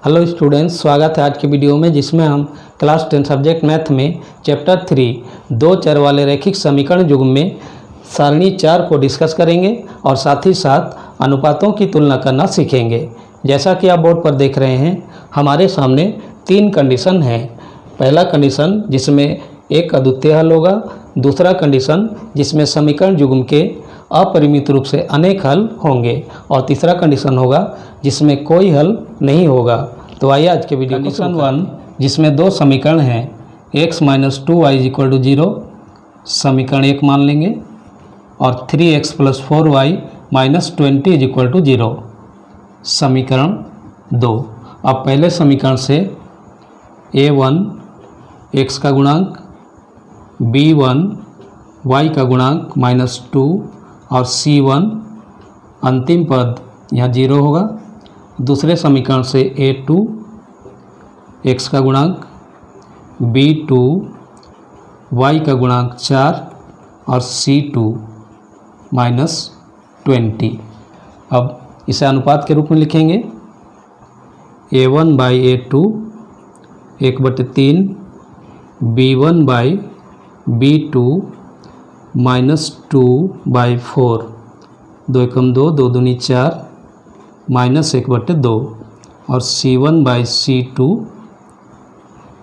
Hello students, स्वागत है आज की वीडियो में जिसमें हम क्लास 10 सब्जेक्ट मैथ में चैप्टर 3 दो चर वाले रैखिक समीकरण युग्म में सारणी 4 को डिस्कस करेंगे और साथ ही साथ अनुपातों की तुलना करना सीखेंगे। जैसा कि आप बोर्ड पर देख रहे हैं, हमारे सामने 3 कंडीशन हैं। पहला कंडीशन जिसमें एक अद्वितीय हल होगा, दूसरा कंडीशन जिसमें समीकरण युग्म के अपरिमित रूप से अनेक हल होंगे और तीसरा कंडीशन होगा जिसमें कोई हल नहीं होगा। तो आइए आज के वीडियो कंडीशन 1 जिसमें दो समीकरण हैं, x - 2y = 0 समीकरण 1 मान लेंगे और 3x + 4y - 20 = 0 समीकरण 2। अब पहले समीकरण से a1 x का गुणांक, b1 y का गुणांक -2 और c1 अंतिम पद यहाँ 0 होगा। दूसरे समीकरण से a2 x का गुणांक, b2 y का गुणांक 4 और c2 -20। अब इसे अनुपात के रूप में लिखेंगे a1/a2 1/3, b1/b2 -2/4, 2 एकम 2, 2 दूनी 4 -1/2 और c1/c2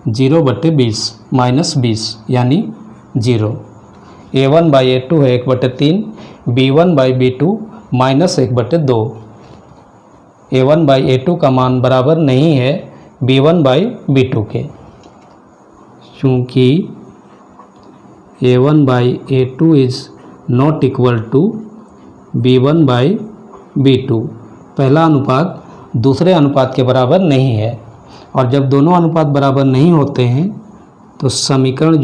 0/20 -20 यानी 0। a1/a2 है 1/3, b1/b2 -1/2। a1/a2 का मान बराबर नहीं है b1/b2 के, चूँकि a1/a2 is not equal to b1/b2। पहला अनुपात दूसरे अनुपात के बराबर नहीं है और जब दोनों अनुपात बराबर नहीं होते हैं तो समीकरण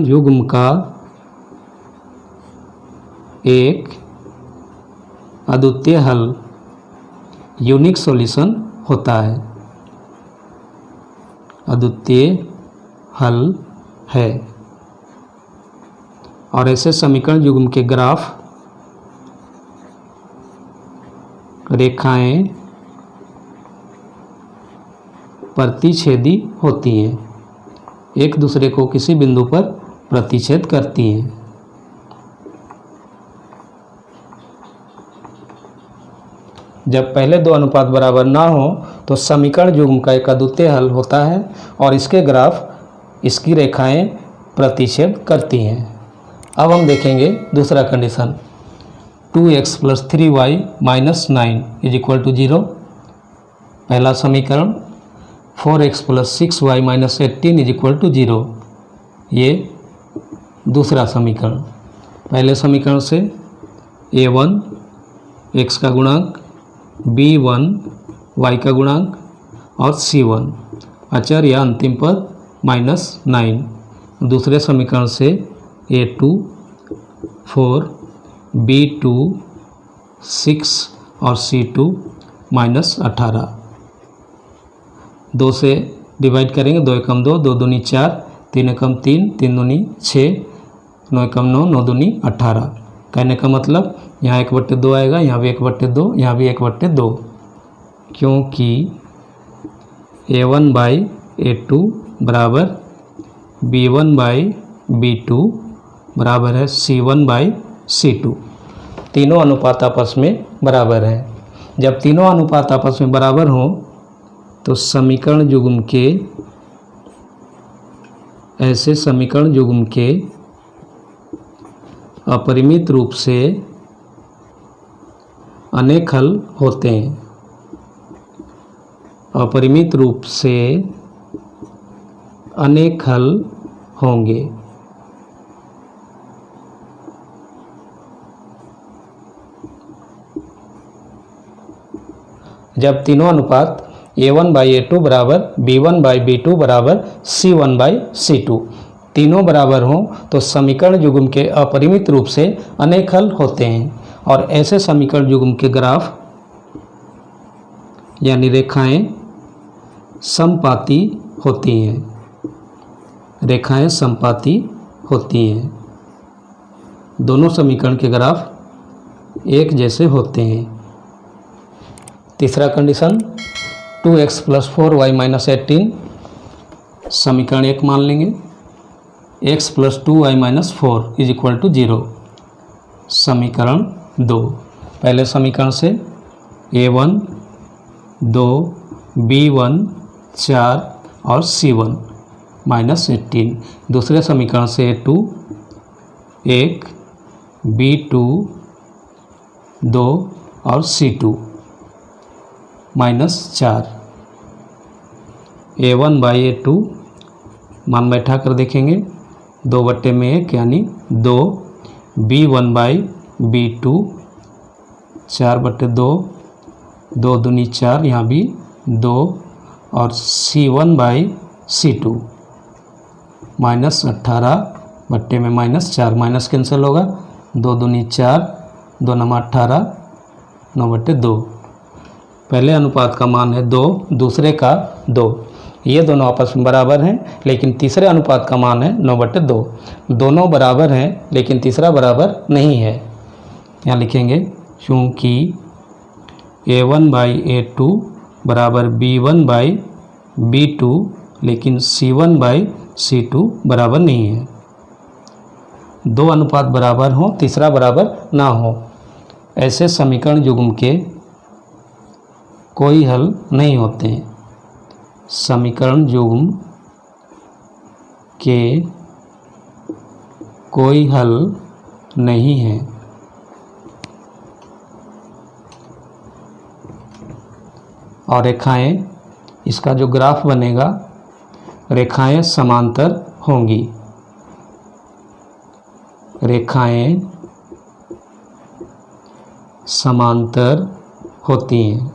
युग्म का एक अद्वितीय हल यूनिक सॉल्यूशन होता है, अद्वितीय हल है। और ऐसे समीकरण युग्म के ग्राफ, रेखाएं प्रतिच्छेदी होती हैं, एक दूसरे को किसी बिंदु पर प्रतिच्छेद करती हैं। जब पहले दो अनुपात बराबर ना हो तो समीकरण युग्म का एक अद्वितीय हल होता है और इसके ग्राफ, इसकी रेखाएं प्रतिच्छेद करती हैं। अब हम देखेंगे दूसरा कंडीशन, 2x + 3y - 9 = 0 पहला समीकरण, 4x + 6y - 18 = 0 ये दूसरा समीकरण। पहले समीकरण से a1 x का गुणांक, b1 y का गुणांक और c1 अचर या अंतिम पद -9। दूसरे समीकरण से a2 4, b2 6 और c2 -18। 2 से डिवाइड करेंगे, 2 एकम 2, 2 दूनी 4, 3 एकम 3, 3 दूनी 6, 9 एकम 9, 9 दूनी 18। कहने का मतलब यहाँ 1/2 आएगा, यहाँ भी 1/2, यहाँ भी 1/2, क्योंकि a1/a2 बराबर b1/b2 बराबर है c1/c2। तीनों अनुपात आपस में बराबर हैं। जब तीनों अनुपात आपस में बराबर हों तो समीकरण युग्म के, ऐसे समीकरण युग्म के अपरिमित रूप से अनेक हल होते हैं, अपरिमित रूप से अनेक हल होंगे। जब तीनों अनुपात a1/a2 बराबर b1/b2 बराबर c1/c2 तीनों बराबर हों तो समीकरण युग्म के अपरिमित रूप से अनेक हल होते हैं और ऐसे समीकरण युग्म के ग्राफ यानी रेखाएं समपाती होती हैं, रेखाएं समपाती होती हैं। दोनों समीकरण के ग्राफ एक जैसे होते हैं। तीसरा कंडीशन 2x + 4y - 18 समीकरण 1 मान लेंगे। x + 2y - 4 = 0 समीकरण 2। पहले समीकरण से a1 2 b1 4 और c1 -18। दूसरे समीकरण से a2 1 b2 2 और c2 -4। a1/a2 मान बैठा कर देखेंगे 2/1 यानी 2 b1/b2 4/2 2 दूनी 4 यहाँ भी 2 और c1/c2 -18/4 माइनस कैंसिल होगा 2 दूनी 4 2 नमा 18 9/2। पहले अनुपात का मान है 2, दूसरे का 2। ये दोनों आपस में बराबर हैं, लेकिन तीसरे अनुपात का मान है 9/2। दोनों बराबर हैं लेकिन तीसरा बराबर नहीं है। यहाँ लिखेंगे क्योंकि a1/a2 बराबर b1/b2 लेकिन c1/c2 बराबर नहीं है। दो अनुपात बराबर हो, तीसरा बराबर ना हो, ऐसे समीकरण युग्म के कोई हल नहीं होते हैं। समीकरण युग्म के कोई हल नहीं है। और रेखाएं, इसका जो ग्राफ बनेगा, रेखाएं समांतर होंगी। रेखाएं समांतर होती हैं।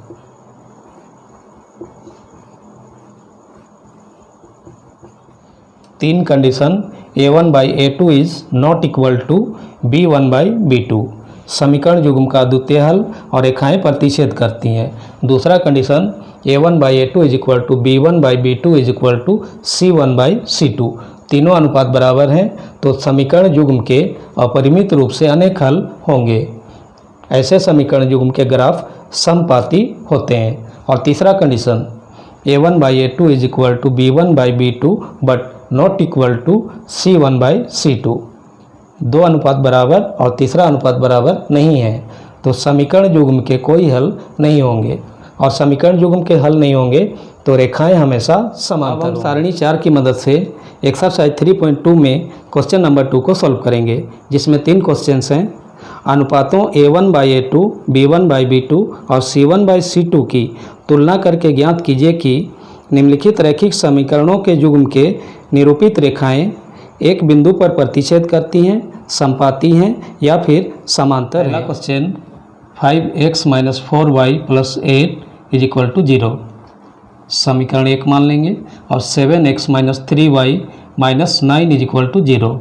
तीन condition a1/a2 is not equal to b1/b2 समीकरण युग्म का द्वितीय हल और रेखाएं प्रतिच्छेद करती हैं। दूसरा condition a1/a2 is equal to b1/b2 is equal to c1/c2 तीनों अनुपात बराबर हैं तो समीकरण युग्म के अपरिमित रूप से अनेक हल होंगे। ऐसे समीकरण युग्म के ग्राफ समपाती होते हैं। और तीसरा condition a1/a2 is equal to b1/b2 but not equal to c1/c2 दो अनुपात बराबर और तीसरा अनुपात बराबर नहीं है तो समीकरण युग्म के कोई हल नहीं होंगे। और समीकरण युग्म के हल नहीं होंगे तो रेखाएं हमेशा समांतर। हम सारणी 4 की मदद से एक्सरसाइज 3.2 में क्वेश्चन नंबर 2 को सॉल्व करेंगे, जिसमें 3 क्वेश्चंस हैं। अनुपातों a1/a2 b1/b2 और c1/c2 की तुलना करके ज्ञात कीजिए कि निम्नलिखित रैखिक समीकरणों के युग्म के निरूपित रेखाएं एक बिंदु पर प्रतिच्छेद करती हैं, समपाती हैं या फिर समांतर है। पहला क्वेश्चन 5x - 4y + 8 = 0 समीकरण 1 मान लेंगे। और 7x - 3y - 9 = 0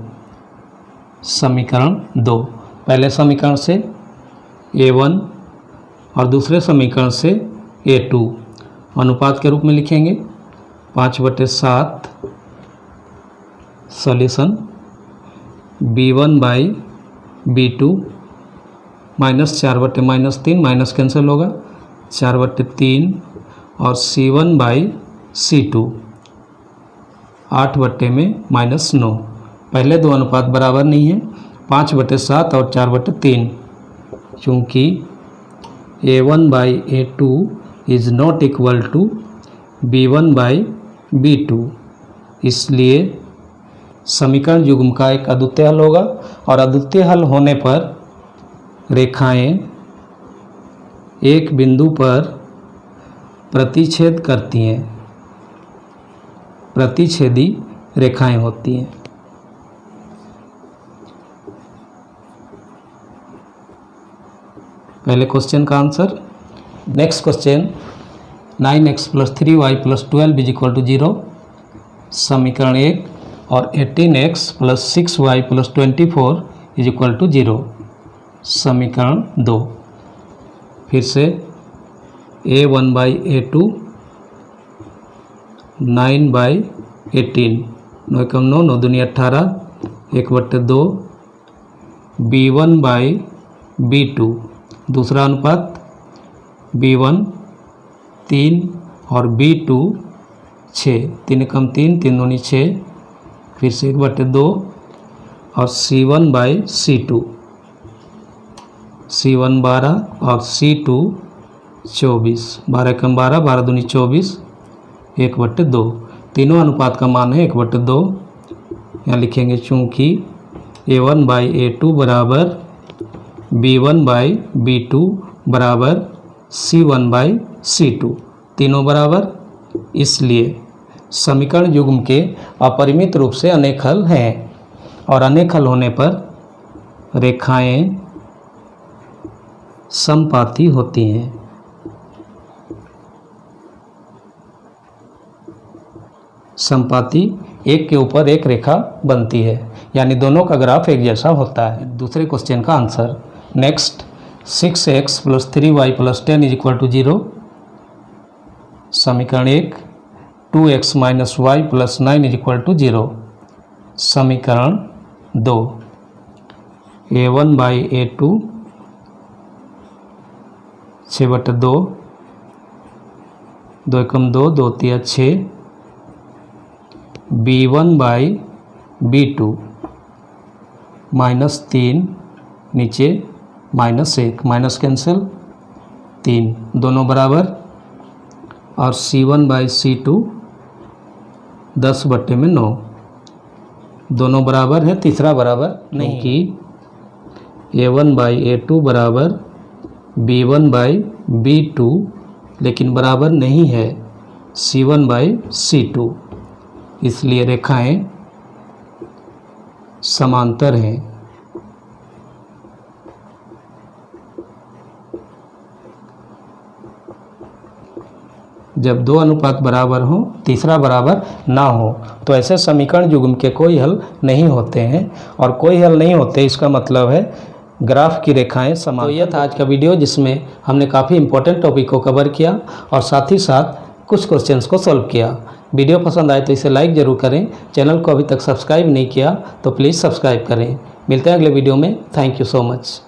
समीकरण 2। पहले समीकरण से a1 और दूसरे समीकरण से a2 अनुपात के रूप में लिखेंगे 5/7 सॉल्यूशन b1/b2 -4/-3 माइनस कैंसिल होगा 4/3 और c1/c2 8/-9। पहले दो अनुपात बराबर नहीं है 5/7 और 4/3 क्योंकि a1/a2 is not equal to b1/b2 इसलिए समीकरण युग्म का एक अद्वितीय हल होगा। और अद्वितीय हल होने पर रेखाएं एक बिंदु पर प्रतिच्छेद करती हैं, प्रतिच्छेदी रेखाएं होती हैं। पहले क्वेश्चन का answer. Next question 9x + 3y + 12 = 0 समीकरण 1 और 18x + 6y + 24 = 0 समीकरण 2। फिर से a1/a2 9/18 9 × 9 9 दूनी 18 1/2 b1/b2 दूसरा अनुपात b1 3 और B2 6, 3 एकम 3, 3 दूनी 6, फिर से 1/2 और C1/C2, C1 12 और C2 24, 12 एकम 12, 12 दूनी 24, 1/2। तीनों अनुपात का मान है 1/2। यहाँ लिखेंगे चूँकि A1/A2 बराबर B1/B2 बराबर C1/C2, तीनों बराबर, इसलिए समीकरण युग्म के अपरिमित रूप से अनेक हल हैं और अनेक हल होने पर रेखाएं समपाती होती हैं। समपाती एक के ऊपर एक रेखा बनती है, यानी दोनों का ग्राफ एक जैसा होता है। दूसरे क्वेश्चन का आंसर। Next, 6x + 3y + 10 = 0। समीकरण 1। 2x - y + 9 = 0। समीकरण 2। A1/A2 6/2, 2 एकम 2, 2 तिया 6, B1/B2 -3, नीचे -1, माइनस कैंसिल, 3 दोनों बराबर, और C1/C2 10/9, दोनों बराबर है, तीसरा बराबर नहीं कि A1/A2 बराबर B1/B2, लेकिन बराबर नहीं है C1/C2, इसलिए रेखाएं समांतर हैं। जब दो अनुपात बराबर हो, तीसरा बराबर ना हो, तो ऐसे समीकरण युग्म के कोई हल नहीं होते हैं, और कोई हल नहीं होते इसका मतलब है ग्राफ की रेखाएं समान। तो यह था आज का वीडियो, जिसमें हमने काफ़ी इंपॉर्टेंट टॉपिक को कवर किया और साथ ही साथ कुछ क्वेश्चंस को सॉल्व किया। वीडियो पसंद आए तो इसे लाइक ज़रूर करें। चैनल को अभी तक सब्सक्राइब नहीं किया तो प्लीज़ सब्सक्राइब करें। मिलते हैं अगले वीडियो में। Thank you so much.